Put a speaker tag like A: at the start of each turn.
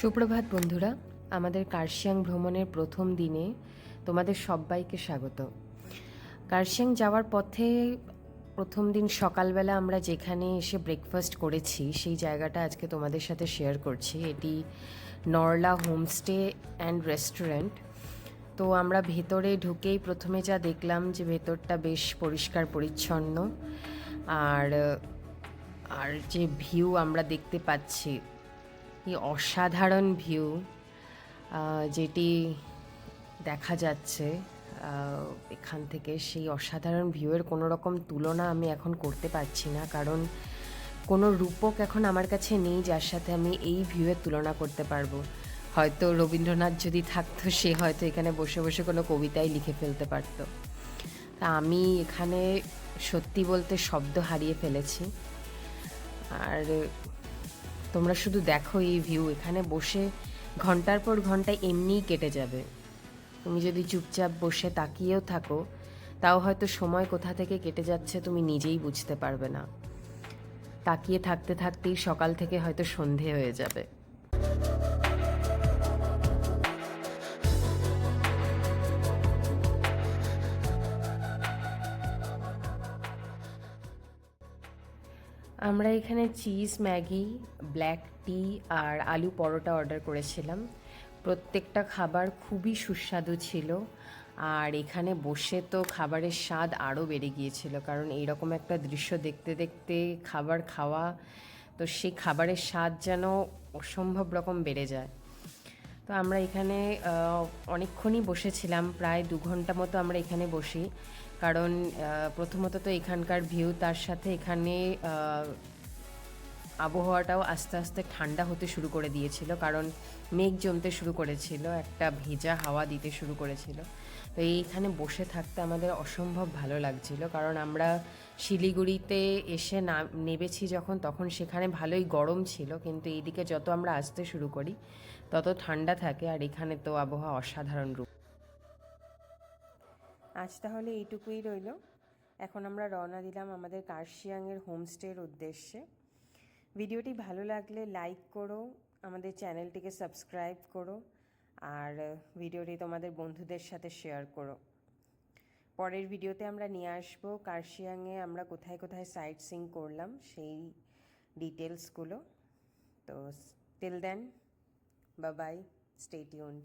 A: সুপ্রভাত বন্ধুরা, আমাদের কার্শিয়াং ভ্রমণের প্রথম দিনে তোমাদের সবাইকে স্বাগত। কার্শিয়াং যাওয়ার পথে প্রথম দিন সকালবেলা আমরা যেখানে এসে ব্রেকফাস্ট করেছি সেই জায়গাটা আজকে তোমাদের সাথে শেয়ার করছি। এটি নরলা হোমস্টে অ্যান্ড রেস্টুরেন্ট। তো আমরা ভেতরে ঢুকেই প্রথমে যা দেখলাম যে ভেতরটা বেশ পরিষ্কার পরিচ্ছন্ন, আর আর যে ভিউ আমরা দেখতে পাচ্ছি, এই অসাধারণ ভিউ যেটি দেখা যাচ্ছে এখান থেকে, সেই অসাধারণ ভিউয়ের কোনো রকম তুলনা আমি এখন করতে পারছি না, কারণ কোনো রূপক এখন আমার কাছে নেই যার সাথে আমি এই ভিউয়ের তুলনা করতে পারবো। হয়তো রবীন্দ্রনাথ যদি থাকতো, সে হয়তো এখানে বসে বসে কোনো কবিতাই লিখে ফেলতে পারতো। তা আমি এখানে সত্যি বলতে শব্দ হারিয়ে ফেলেছি। আর তোমরা শুধু দেখো এই ভিউ, এখানে বসে ঘন্টার পর ঘন্টা এমনিই কেটে যাবে। তুমি যদি চুপচাপ বসে তাকিয়েও থাকো, তাও হয়তো সময় কোথা থেকে কেটে যাচ্ছে তুমি নিজেই বুঝতে পারবে না। তাকিয়ে থাকতে থাকতেই সকাল থেকে হয়তো সন্ধে হয়ে যাবে। আমরা এখানে চিজ ম্যাগি, ব্ল্যাক টি আর আলু পরোটা অর্ডার করেছিলাম। প্রত্যেকটা খাবার খুবই সুস্বাদু ছিল, আর এখানে বসে তো খাবারের স্বাদ আরও বেড়ে গিয়েছিল, কারণ এইরকম একটা দৃশ্য দেখতে দেখতে খাবার খাওয়া, তো সেই খাবারের স্বাদ যেন অসম্ভব রকম বেড়ে যায়। তো আমরা এখানে অনেকক্ষণই বসেছিলাম, প্রায় 2 ঘন্টা মতো আমরা এখানে বসি, কারণ প্রথমত তো এখানকার ভিউ, তার সাথে এখানে আবহাওয়াটাও আস্তে আস্তে ঠান্ডা হতে শুরু করে দিয়েছিল, কারণ মেঘ জমতে শুরু করেছিল, একটা ভেজা হাওয়া দিতে শুরু করেছিল। তো এইখানে বসে থাকতে আমাদের অসম্ভব ভালো লাগছিল, কারণ আমরা শিলিগুড়িতে এসে নেমেছি যখন, তখন সেখানে ভালোই গরম ছিল, কিন্তু এইদিকে যত আমরা আসতে শুরু করি তত ঠান্ডা থাকে, আর এখানে তো আবহাওয়া অসাধারণ রূপ। আজ তাহলে এইটুকুই রইল। এখন আমরা রওনা দিলাম আমাদের কার্শিয়াংয়ের হোমস্টের উদ্দেশ্যে। ভিডিওটি ভালো লাগলে লাইক করো, আমাদের চ্যানেলটিকে সাবস্ক্রাইব করো, আর ভিডিওটি তোমাদের বন্ধুদের সাথে শেয়ার করো। পরের ভিডিওতে আমরা নিয়ে আসবো কার্শিয়াংয়ে আমরা কোথায় কোথায় সাইট সিইং করলাম সেই ডিটেলসগুলো। তো till then, bye bye, stay tuned.